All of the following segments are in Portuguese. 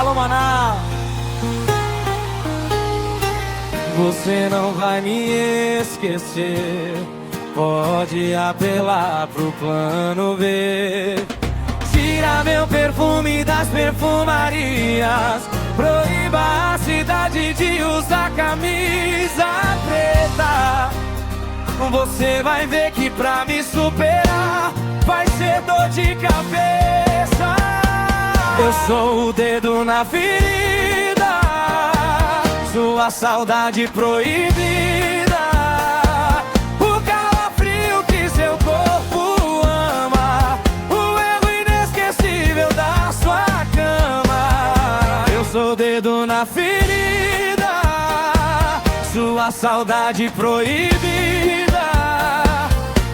Alô, Manaus. Você não vai me esquecer. Pode apelar pro plano B. Tira meu perfume das perfumarias. Proíba a cidade de usar camisa preta. Você vai ver que pra me superar vai ser dor de cabeça. Eu sou o dedo na ferida, sua saudade proibida, o calafrio que seu corpo ama, o erro inesquecível da sua cama. Eu sou o dedo na ferida, sua saudade proibida,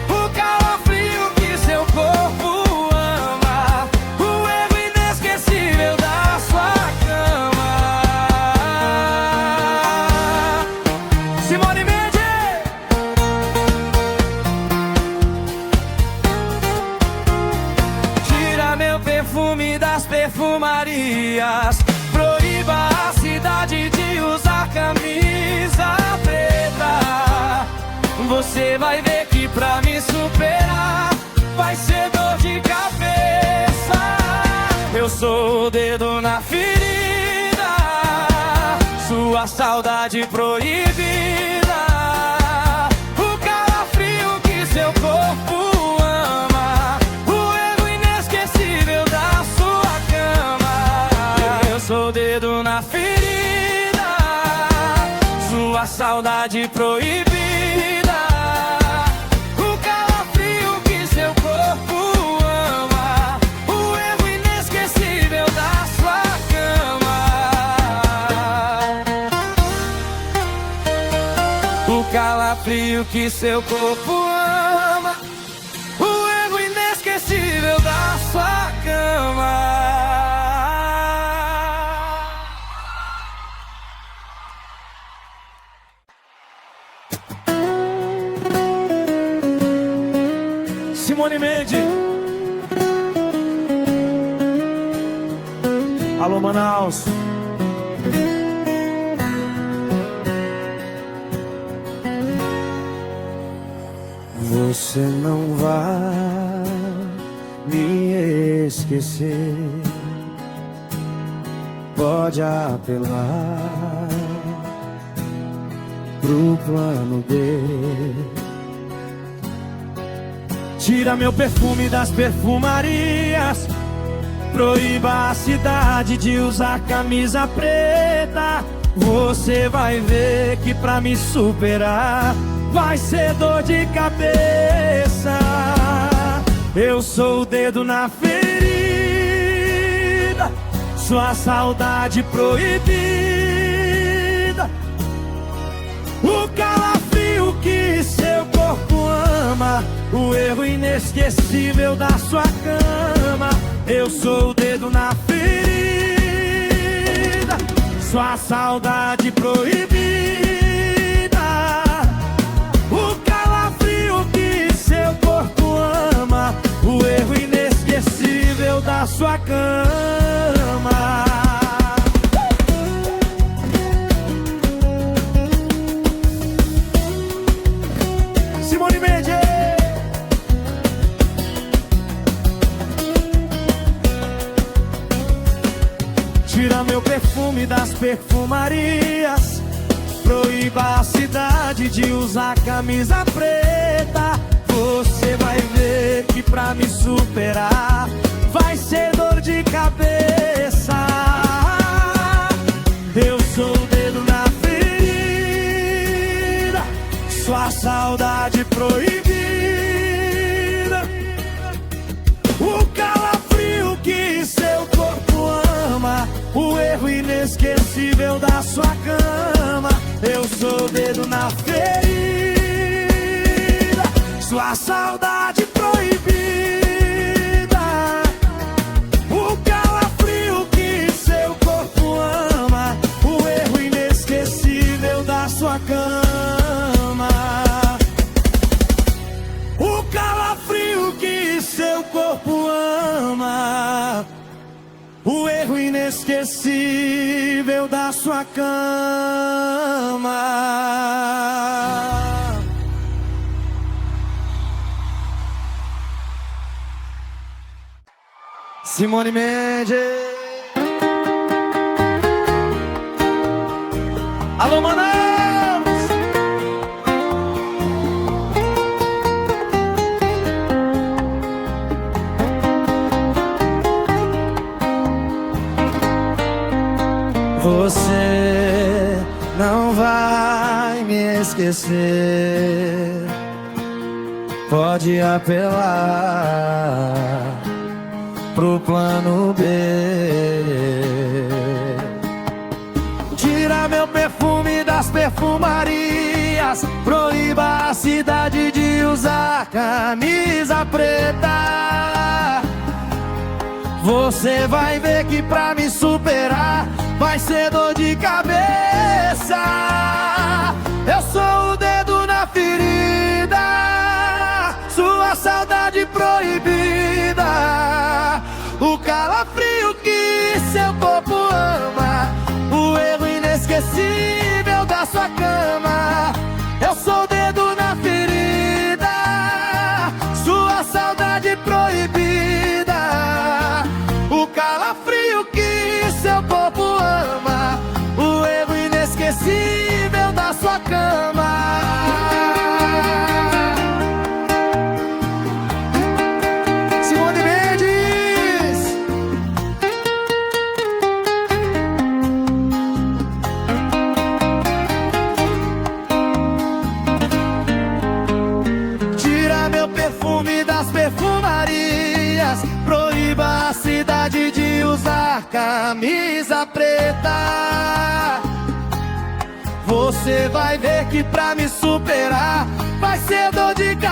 o calafrio que seu corpo ama, o erro inesquecível da sua cama. Simone Mendes. Tira meu perfume das perfumarias. Proíba a cidade de usar camisa preta. Você vai ver que pra me superar vai ser dor de cabeça. Eu sou o dedo na ferida, sua saudade proibida, o calafrio que seu corpo ama, o erro inesquecível da sua cama. Eu sou o dedo na ferida, sua saudade proibida, o calafrio que seu corpo ama, o erro inesquecível da sua cama. O calafrio que seu corpo ama, o erro inesquecível da sua cama. Simone Mendes. Alô, Manaus. Você não vai me esquecer. Pode apelar pro plano B. Tira meu perfume das perfumarias. Proíba a cidade de usar camisa preta. Você vai ver que pra me superar vai ser dor de cabeça. Eu sou o dedo na ferida, sua saudade proibida, o calafrio que seu corpo ama, o erro inesquecível da sua cama. Eu sou o dedo na ferida, sua saudade proibida, o calafrio que seu corpo ama, o erro inesquecível da sua cama. Simone Mendes. Tira meu perfume das perfumarias. Proíba a cidade de usar camisa preta. Você vai ver que pra me superar vai ser dor de cabeça. Eu sou o dedo na ferida, sua saudade proibida, o calafrio que seu corpo ama, o erro inesquecível da sua cama. Eu sou o dedo na ferida, sua saudade proibida, o calafrio que seu corpo ama, o erro inesquecível da sua cama. O calafrio que seu corpo ama, o erro inesquecível inesquecível da sua cama. Simone Mendes. Alô, Manaus! Você não vai me esquecer. Pode apelar pro plano B. Tira meu perfume das perfumarias. Proíba a cidade de usar camisa preta. Você vai ver que pra me superar vai ser dor de cabeça. Eu sou o dedo na ferida, sua saudade proibida, o calafrio que seu corpo ama, o erro inesquecível da sua cama. Eu sou o dedo na ferida, sua saudade proibida, o calafrio que seu corpo ama, o erro inesquecível da sua cama. Simone Mendes. Tira meu perfume das perfumarias. Proíba a cidade de usar camisa preta. Você vai ver que pra me superar vai ser dor de cabeça.